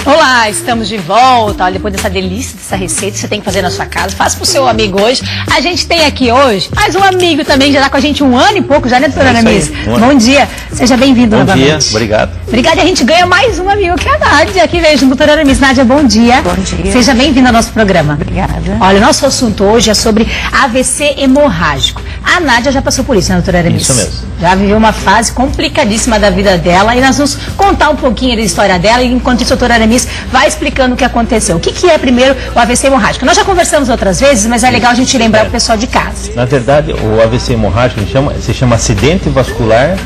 Olá, estamos de volta. Olha, depois dessa delícia, dessa receita que você tem que fazer na sua casa, faça pro seu amigo hoje. A gente tem aqui hoje mais um amigo também, já está com a gente um ano e pouco já, né, doutora Aramis? Bom dia, seja bem-vindo novamente. Bom dia, obrigado. Obrigada, e a gente ganha mais um amigo, que é a Nádia, que veio junto, doutora Aramis. Nádia, bom dia. Bom dia. Seja bem-vinda ao nosso programa. Obrigada. Olha, o nosso assunto hoje é sobre AVC hemorrágico. A Nádia já passou por isso, né, doutora Aramis? Isso mesmo. Já viveu uma fase complicadíssima da vida dela e nós vamos contar um pouquinho da história dela e enquanto isso a doutora Aramis vai explicando o que aconteceu. O que é primeiro o AVC hemorrágico? Nós já conversamos outras vezes, mas é legal a gente lembrar para o pessoal de casa. Na verdade, o AVC hemorrágico se chama acidente vascular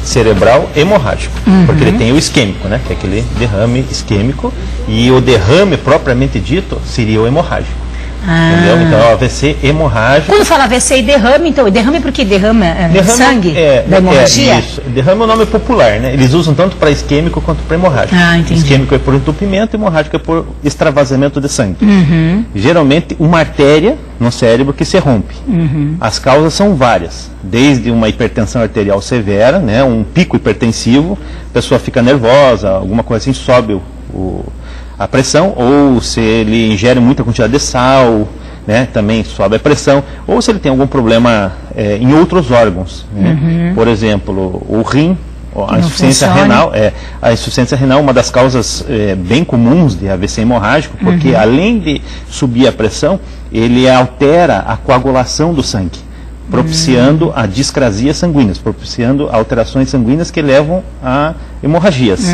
cerebral hemorrágico, porque ele tem o isquêmico, né, que é aquele derrame isquêmico, e o derrame propriamente dito seria o hemorrágico. Entendeu? Então é o AVC hemorrágico. Quando fala AVC e derrame, então, derrame porque derrama sangue da hemorragia? Isso. Derrame é o nome popular, né? Eles usam tanto para isquêmico quanto para hemorrágico. Entendi. Isquêmico é por entupimento, hemorrágico é por extravasamento de sangue. Geralmente uma artéria no cérebro que se rompe. As causas são várias, desde uma hipertensão arterial severa, né? Um pico hipertensivo, a pessoa fica nervosa, alguma coisa assim, sobe a pressão, ou se ele ingere muita quantidade de sal, né, também sobe a pressão, ou se ele tem algum problema em outros órgãos, né? Por exemplo, o rim, a insuficiência renal. A insuficiência renal é uma das causas bem comuns de AVC hemorrágico, porque além de subir a pressão, ele altera a coagulação do sangue, propiciando a discrasia sanguínea, propiciando alterações sanguíneas que levam a hemorragias.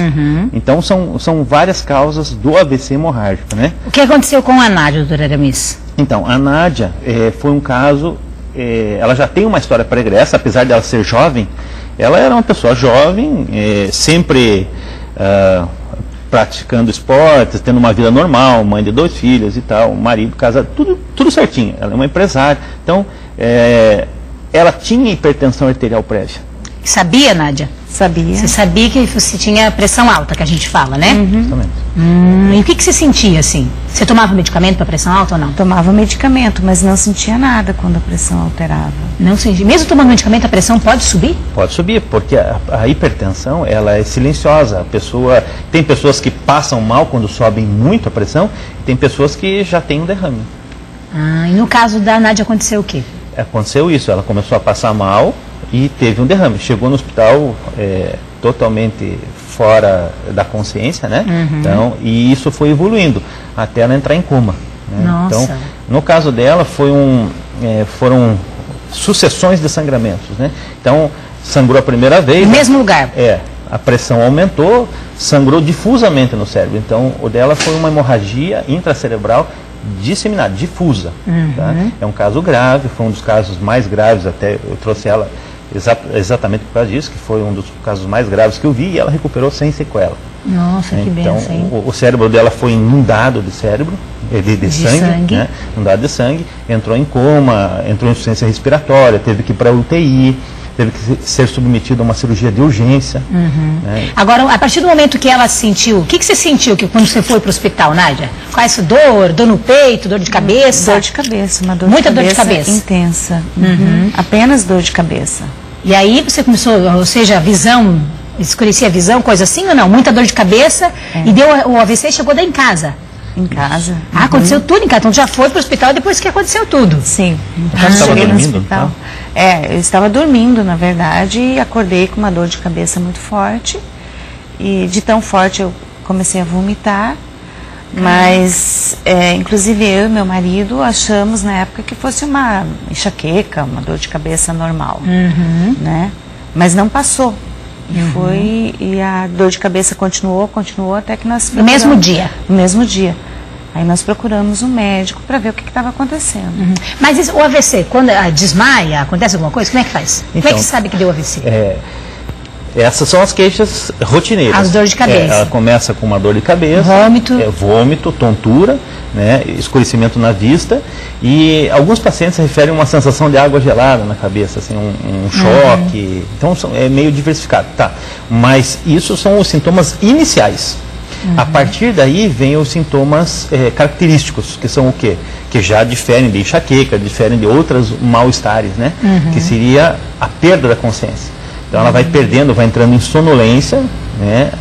Então são várias causas do AVC hemorrágico, né? O que aconteceu com a Nádia, doutora Aramis? Então, a Nádia foi um caso, ela já tem uma história pregressa, apesar de ela ser jovem, ela era uma pessoa jovem, sempre praticando esportes, tendo uma vida normal, mãe de 2 filhos e tal, marido, casa, tudo certinho. Ela é uma empresária. Então, ela tinha hipertensão arterial prévia. Sabia, Nádia? Sabia. Você sabia que você tinha pressão alta, que a gente fala, né? Exatamente. E o que você sentia, assim? Você tomava medicamento para pressão alta ou não? Tomava medicamento, mas não sentia nada quando a pressão alterava. Não sentia. Mesmo tomando medicamento, a pressão pode subir? Pode subir, porque a hipertensão, ela é silenciosa. Tem pessoas que passam mal quando sobem muito a pressão, e tem pessoas que já têm um derrame. E no caso da Nádia aconteceu o quê? Aconteceu isso, ela começou a passar mal e teve um derrame. Chegou no hospital totalmente fora da consciência, né? Então, e isso foi evoluindo até ela entrar em coma. Né? Nossa. Então, no caso dela, foram sucessões de sangramentos, né? Então, sangrou a primeira vez. No mesmo lugar? A pressão aumentou, sangrou difusamente no cérebro. Então, o dela foi uma hemorragia intracerebral disseminada, difusa. Tá? É um caso grave, foi um dos casos mais graves, até eu trouxe ela exatamente por causa disso, que foi um dos casos mais graves que eu vi, e ela recuperou sem sequela. Nossa, que então, benção, hein? o cérebro dela foi inundado de sangue, né? Inundado de sangue, entrou em coma, entrou em insuficiência respiratória, teve que ir para UTI, teve que ser submetido a uma cirurgia de urgência. Né? Agora, a partir do momento que ela sentiu, o que você sentiu quando você foi para o hospital, Nádia? Qual é essa dor? Dor no peito? Dor de cabeça? Dor de cabeça, uma dor Muita de cabeça. Dor de cabeça? Intensa. Apenas dor de cabeça. E aí você começou, ou seja, a visão, escurecia a visão, coisa assim ou não? Muita dor de cabeça e deu o AVC e chegou daí em casa? Em casa. Aconteceu tudo em casa, então já foi para o hospital depois que aconteceu tudo? Sim. Você estava cheguei no dormindo, hospital. tá? Eu estava dormindo, na verdade, e acordei com uma dor de cabeça muito forte. E de tão forte eu comecei a vomitar. Mas, inclusive eu e meu marido achamos na época que fosse uma enxaqueca, uma dor de cabeça normal, né? Mas não passou. E a dor de cabeça continuou até que nós No mesmo dia? No mesmo dia. Aí nós procuramos um médico para ver o que estava acontecendo. Mas o AVC, quando desmaia, acontece alguma coisa, como é que faz? Como é que sabe que deu AVC? Essas são as queixas rotineiras. As dores de cabeça. Ela começa com uma dor de cabeça. Vômito. Vômito, tontura, né, escurecimento na vista. E alguns pacientes referem uma sensação de água gelada na cabeça, assim, um choque. Então é meio diversificado. Tá. Mas isso são os sintomas iniciais. A partir daí vem os sintomas característicos, que são o quê? Que já diferem de enxaqueca, diferem de outros mal-estares, né? Que seria a perda da consciência. Então ela vai perdendo, vai entrando em sonolência, né?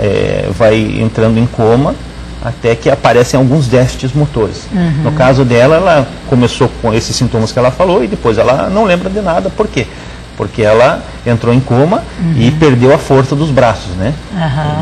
Vai entrando em coma até que aparecem alguns déficits motores. No caso dela, ela começou com esses sintomas que ela falou e depois ela não lembra de nada. Por quê? Porque ela entrou em coma e perdeu a força dos braços, né?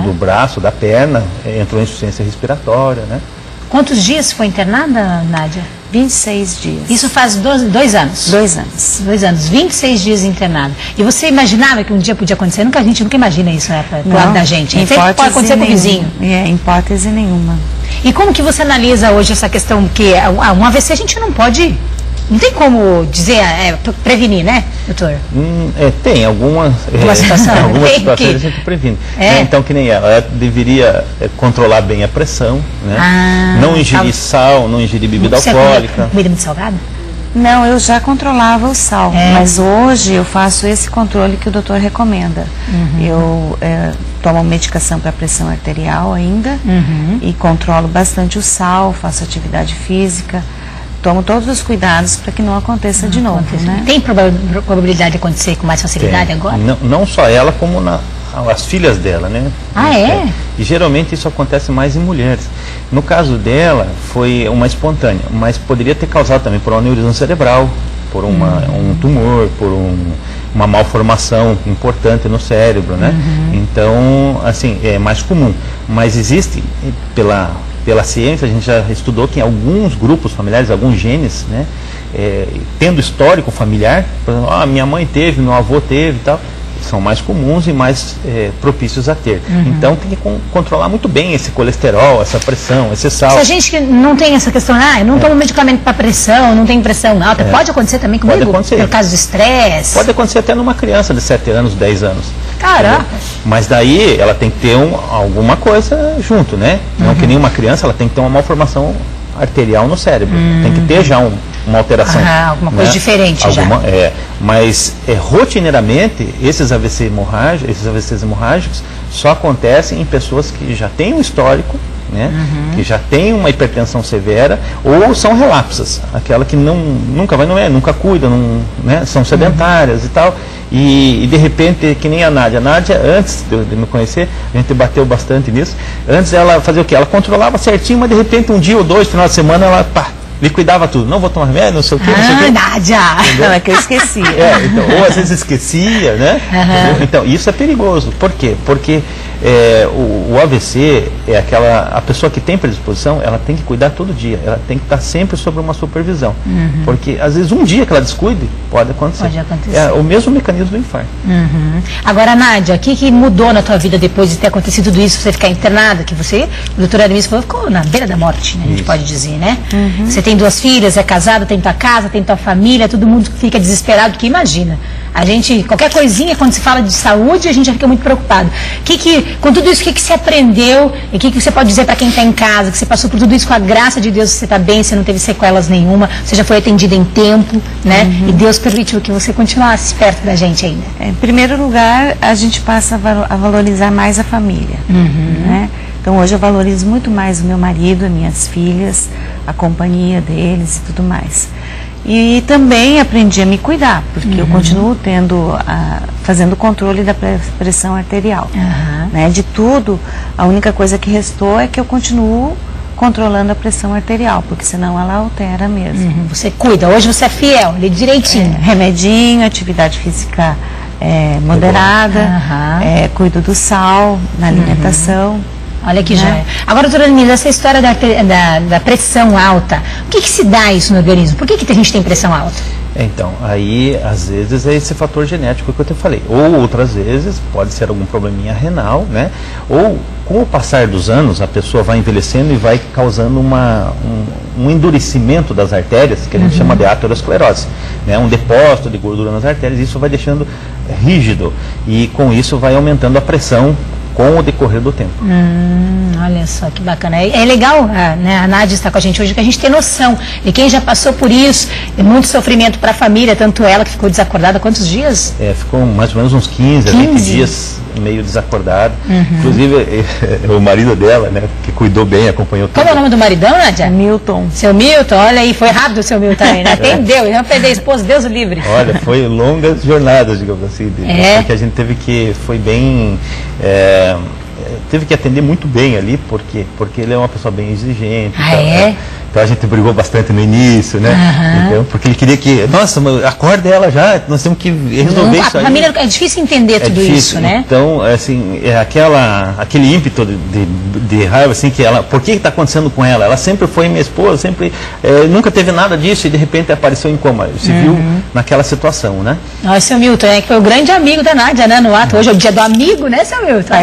Do braço, da perna, entrou em insuficiência respiratória, né? Quantos dias foi internada, Nádia? 26 dias. Isso faz 2 anos? 2 anos. 2 anos, 26 dias internada. E você imaginava que um dia podia acontecer? A gente nunca imagina isso, né, do lado da gente. Sempre pode acontecer com o vizinho. Em hipótese nenhuma. E como que você analisa hoje essa questão? Que um AVC a gente não pode... Não tem como dizer, prevenir, né, doutor? Tem algumas situações. Algumas situações a gente previne. Então, que nem ela deveria controlar bem a pressão, né? Não ingerir sal, não ingerir bebida alcoólica. Comida muito salgada? Não, eu já controlava o sal, mas hoje eu faço esse controle que o doutor recomenda. Eu tomo medicação para pressão arterial ainda e controlo bastante o sal, faço atividade física. Tomo todos os cuidados para que não aconteça de novo. Né? Tem probabilidade de acontecer com mais facilidade agora? Não só ela, como as filhas dela, né? E geralmente isso acontece mais em mulheres. No caso dela, foi uma espontânea, mas poderia ter causado também por um aneurisma cerebral, por um tumor, por uma malformação importante no cérebro, né? Então, assim, é mais comum. Mas existe, pela ciência, a gente já estudou que em alguns grupos familiares, alguns genes, né, tendo histórico familiar, por exemplo, minha mãe teve, meu avô teve e tal, são mais comuns e mais propícios a ter. Então tem que controlar muito bem esse colesterol, essa pressão, esse sal. Se a gente que não tem essa questão, eu não tomo medicamento para pressão, não tem pressão alta, pode acontecer também comigo? Pode acontecer. Por causa do estresse? Pode acontecer até numa criança de 7 anos, 10 anos. Caraca! Mas daí ela tem que ter alguma coisa junto, né? Não que nenhuma criança, ela tem que ter uma malformação arterial no cérebro. Tem que ter já uma alteração. Alguma coisa diferente já. Mas rotineiramente, esses AVCs hemorrágicos só acontecem em pessoas que já têm um histórico, né? Que já tem uma hipertensão severa ou são relapsas, aquela que nunca vai, nunca cuida, né? São sedentárias e tal. E de repente, que nem a Nádia. A Nádia, antes de me conhecer, a gente bateu bastante nisso. Antes ela fazia o quê? Ela controlava certinho, mas de repente um dia ou dois, final de semana, ela liquidava tudo. Não vou tomar remédio, não sei o quê, não sei o quê. Nádia! Não, é que eu esquecia. Ou às vezes esquecia, né? Então, isso é perigoso. Por quê? Porque o AVC a pessoa que tem predisposição, ela tem que cuidar todo dia. Ela tem que estar sempre sob uma supervisão. Porque, às vezes, um dia que ela descuide, pode acontecer. Pode acontecer. É o mesmo mecanismo do infarto. Agora, Nádia, o que mudou na tua vida depois de ter acontecido tudo isso, você ficar internada, que você, o doutor Aramis falou, ficou na beira da morte, né? A gente pode dizer, né? Você tem 2 filhas, é casada, tem tua casa, tem tua família, todo mundo fica desesperado, porque imagina, a gente, qualquer coisinha, quando se fala de saúde, a gente já fica muito preocupado. Com tudo isso, o que você aprendeu e o que você pode dizer para quem está em casa, que você passou por tudo isso com a graça de Deus, você está bem, você não teve sequelas nenhuma, você já foi atendida em tempo, né? E Deus permitiu que você continuasse perto da gente ainda. Em primeiro lugar, a gente passa a valorizar mais a família, né? Então hoje eu valorizo muito mais o meu marido, as minhas filhas, a companhia deles e tudo mais. E também aprendi a me cuidar, porque eu continuo fazendo o controle da pressão arterial. Né? De tudo, a única coisa que restou é que eu continuo controlando a pressão arterial, porque senão ela altera mesmo. Você cuida, hoje você é fiel, ali direitinho. Remedinho, atividade física moderada, cuido do sal na alimentação. Olha que joia. Agora, doutora Aramis, essa história da pressão alta, o que se dá isso no organismo? Por que a gente tem pressão alta? Então, aí, às vezes, é esse fator genético que eu te falei. Ou, outras vezes, pode ser algum probleminha renal, né? Ou, com o passar dos anos, a pessoa vai envelhecendo e vai causando um endurecimento das artérias, que a gente chama de aterosclerose, né? Um depósito de gordura nas artérias, isso vai deixando rígido. E, com isso, vai aumentando a pressão com o decorrer do tempo. Olha só que bacana. É legal, né, a Nádia está com a gente hoje, que a gente tem noção de quem já passou por isso, muito sofrimento para a família, tanto ela que ficou desacordada, quantos dias? Ficou mais ou menos uns 15 a 20 dias meio desacordada. Inclusive, o marido dela, né, que cuidou bem, acompanhou tudo. Qual é o nome do maridão, Nádia? Milton. Seu Milton, olha aí, foi rápido o seu Milton aí, né? Atendeu, ele não perdeu a esposa, Deus o livre. Olha, foi longas jornadas, digamos assim, que a gente teve que, foi bem... teve que atender muito bem ali, porque ele é uma pessoa bem exigente. Então a gente brigou bastante no início, né? Então, porque ele queria que, nossa, acorda ela já, nós temos que resolver isso aí. A família, é difícil entender tudo isso, né? Então, assim, aquele ímpeto de raiva, assim, que ela, por que está acontecendo com ela? Ela sempre foi minha esposa, sempre, nunca teve nada disso e de repente apareceu em coma. Se viu naquela situação, né? Olha, seu Milton, que foi o grande amigo da Nádia, né, no ato. Hoje é o dia do amigo, né, seu Milton?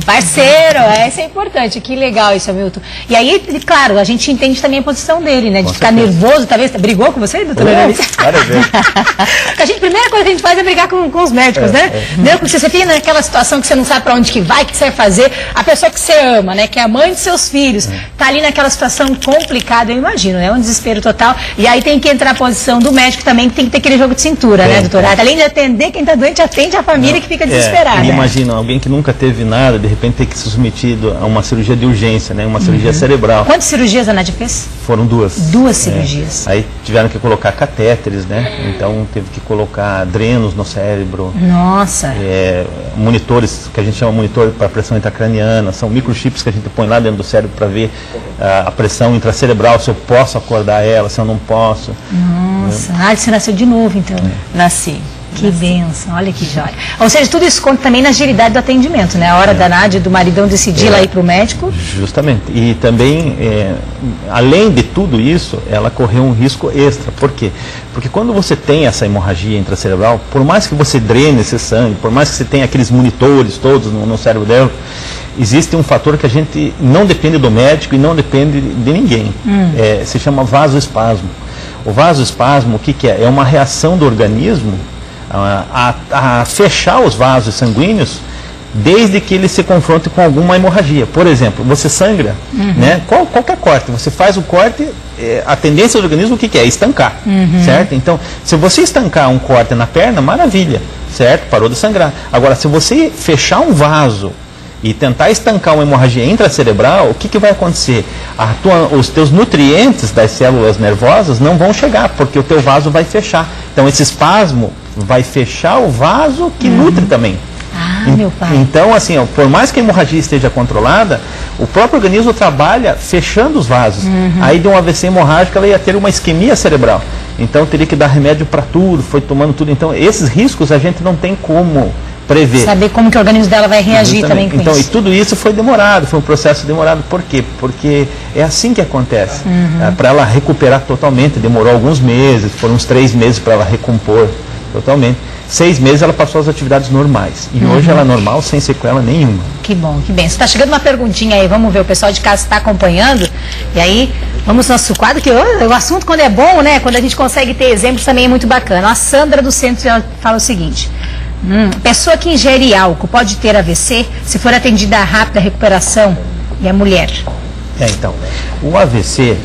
Parceiro, isso é importante, que legal isso, seu Milton. E aí, claro, a gente entende também a posição dele, né, de ficar nervoso, talvez. Brigou com você, doutora Annalise? Várias vezes. A primeira coisa que a gente faz é brigar com os médicos, né? Porque você fica naquela situação que você não sabe para onde que vai, o que você vai fazer. A pessoa que você ama, né, que é a mãe de seus filhos, tá ali naquela situação complicada, eu imagino, né? Um desespero total. E aí tem que entrar a posição do médico também, que tem que ter aquele jogo de cintura, né, doutora? Além de atender quem tá doente, atende a família que fica desesperada. Imagina, alguém que nunca teve nada, de repente ter que ser submetido a uma cirurgia de urgência, né? Uma cirurgia cerebral. Quantas cirurgias a Nádia fez? Foram 2. 2 cirurgias. Aí tiveram que colocar catéteres, né? Então teve que colocar drenos no cérebro. Nossa! Monitores, que a gente chama monitor para pressão intracraniana, são microchips que a gente põe lá dentro do cérebro para ver a pressão intracerebral, se eu posso acordar ela, se eu não posso. Nossa, você nasceu de novo então? Nasci. Que bênção, olha que joia. Ou seja, tudo isso conta também na agilidade do atendimento, né? A hora da Nádia, do maridão decidir lá ir para o médico. Justamente. E também, além de tudo isso, ela correu um risco extra. Por quê? Porque quando você tem essa hemorragia intracerebral, por mais que você drene esse sangue, por mais que você tenha aqueles monitores todos no cérebro dela, existe um fator que a gente não depende do médico e não depende de ninguém. Se chama vasoespasmo. O vasoespasmo, o que é? É uma reação do organismo a fechar os vasos sanguíneos desde que ele se confronte com alguma hemorragia. Por exemplo, você sangra, né? Qualquer corte, você faz o corte, a tendência do organismo o que é? Estancar, certo? Então, se você estancar um corte na perna, maravilha, certo? Parou de sangrar. Agora, se você fechar um vaso e tentar estancar uma hemorragia intracerebral, o que vai acontecer? Os teus nutrientes das células nervosas não vão chegar, porque o teu vaso vai fechar. Então, esse espasmo vai fechar o vaso que nutre também. Meu pai. Então, assim, por mais que a hemorragia esteja controlada, o próprio organismo trabalha fechando os vasos. Aí de um AVC hemorrágico ela ia ter uma isquemia cerebral. Então teria que dar remédio para tudo, foi tomando tudo. Então esses riscos a gente não tem como prever. Saber como que o organismo dela vai reagir também com então, isso. E tudo isso foi demorado, foi um processo demorado. Por quê? Porque é assim que acontece. Para ela recuperar totalmente, demorou alguns meses, foram uns 3 meses para ela recompor totalmente. 6 meses ela passou as atividades normais. E hoje ela é normal, sem sequela nenhuma. Que bom, que bem. Está chegando uma perguntinha aí, vamos ver, o pessoal de casa está acompanhando. E aí, vamos ao nosso quadro, que o assunto quando é bom, né? Quando a gente consegue ter exemplos também é muito bacana. A Sandra do Centro, ela fala o seguinte: pessoa que ingere álcool pode ter AVC se for atendida a rápida recuperação? E a mulher? Então, o AVC,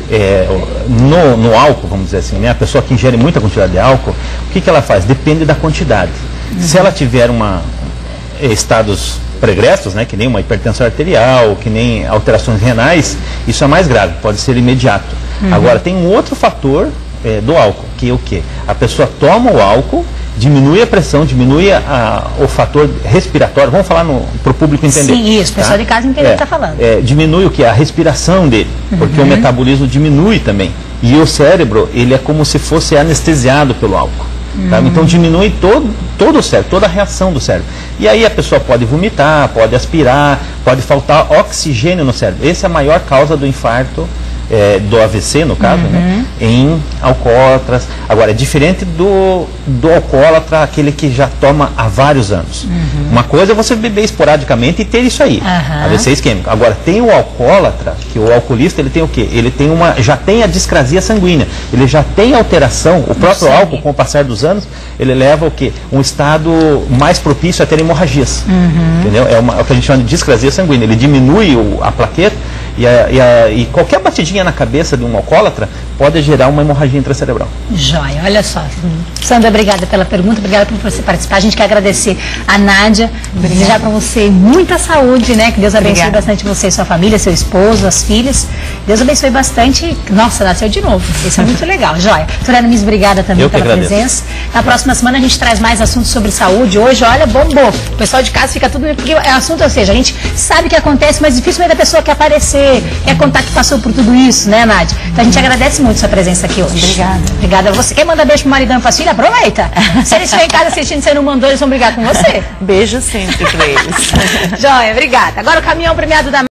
no álcool, vamos dizer assim, né? A pessoa que ingere muita quantidade de álcool, o que ela faz? Depende da quantidade. Se ela tiver estados pregressos, né? Que nem uma hipertensão arterial, que nem alterações renais, isso é mais grave, pode ser imediato. Agora, tem um outro fator do álcool, que é o quê? A pessoa toma o álcool, diminui a pressão, diminui o fator respiratório, vamos falar para o público entender. Sim, isso, o pessoal de casa entender o que está falando. Diminui o que? A respiração dele, porque o metabolismo diminui também. E o cérebro, ele é como se fosse anestesiado pelo álcool. Tá? Então diminui todo o cérebro, toda a reação do cérebro. E aí a pessoa pode vomitar, pode aspirar, pode faltar oxigênio no cérebro. Essa é a maior causa do infarto, do AVC, no caso, né, em alcoólatras. Agora, é diferente do alcoólatra, aquele que já toma há vários anos. Uma coisa é você beber esporadicamente e ter isso aí, AVC isquêmico. Agora, tem o alcoólatra, que o alcoolista, ele tem o quê? Ele tem já tem a discrasia sanguínea, ele já tem alteração, o próprio álcool, com o passar dos anos, ele leva o quê? Um estado mais propício a ter hemorragias. Entendeu? É o que a gente chama de discrasia sanguínea. Ele diminui a plaqueta e qualquer batidinha na cabeça de um alcoólatra pode gerar uma hemorragia intracerebral. Joia, olha só. Sandra, obrigada pela pergunta, obrigada por você participar. A gente quer agradecer a Nádia, desejar para você muita saúde, né? Que Deus abençoe bastante você e sua família, seu esposo, as filhas. Deus abençoe bastante. Nossa, nasceu de novo. Isso é muito legal. Joia. Doutora Aramis, obrigada também pela presença. Na próxima semana a gente traz mais assuntos sobre saúde. Hoje, olha, bombou. O pessoal de casa fica tudo... Porque é assunto, ou seja, a gente sabe o que acontece, mas dificilmente a pessoa quer aparecer, quer contar que passou por tudo isso, né, Nádia? Então a gente agradece muito sua presença aqui hoje. Obrigada. Obrigada a você. Quer mandar beijo pro maridão e pra filha? Aproveita. Se eles estiverem em casa assistindo e você não mandou, eles vão brigar com você. Beijo sempre pra eles. Joia, obrigada. Agora o caminhão premiado da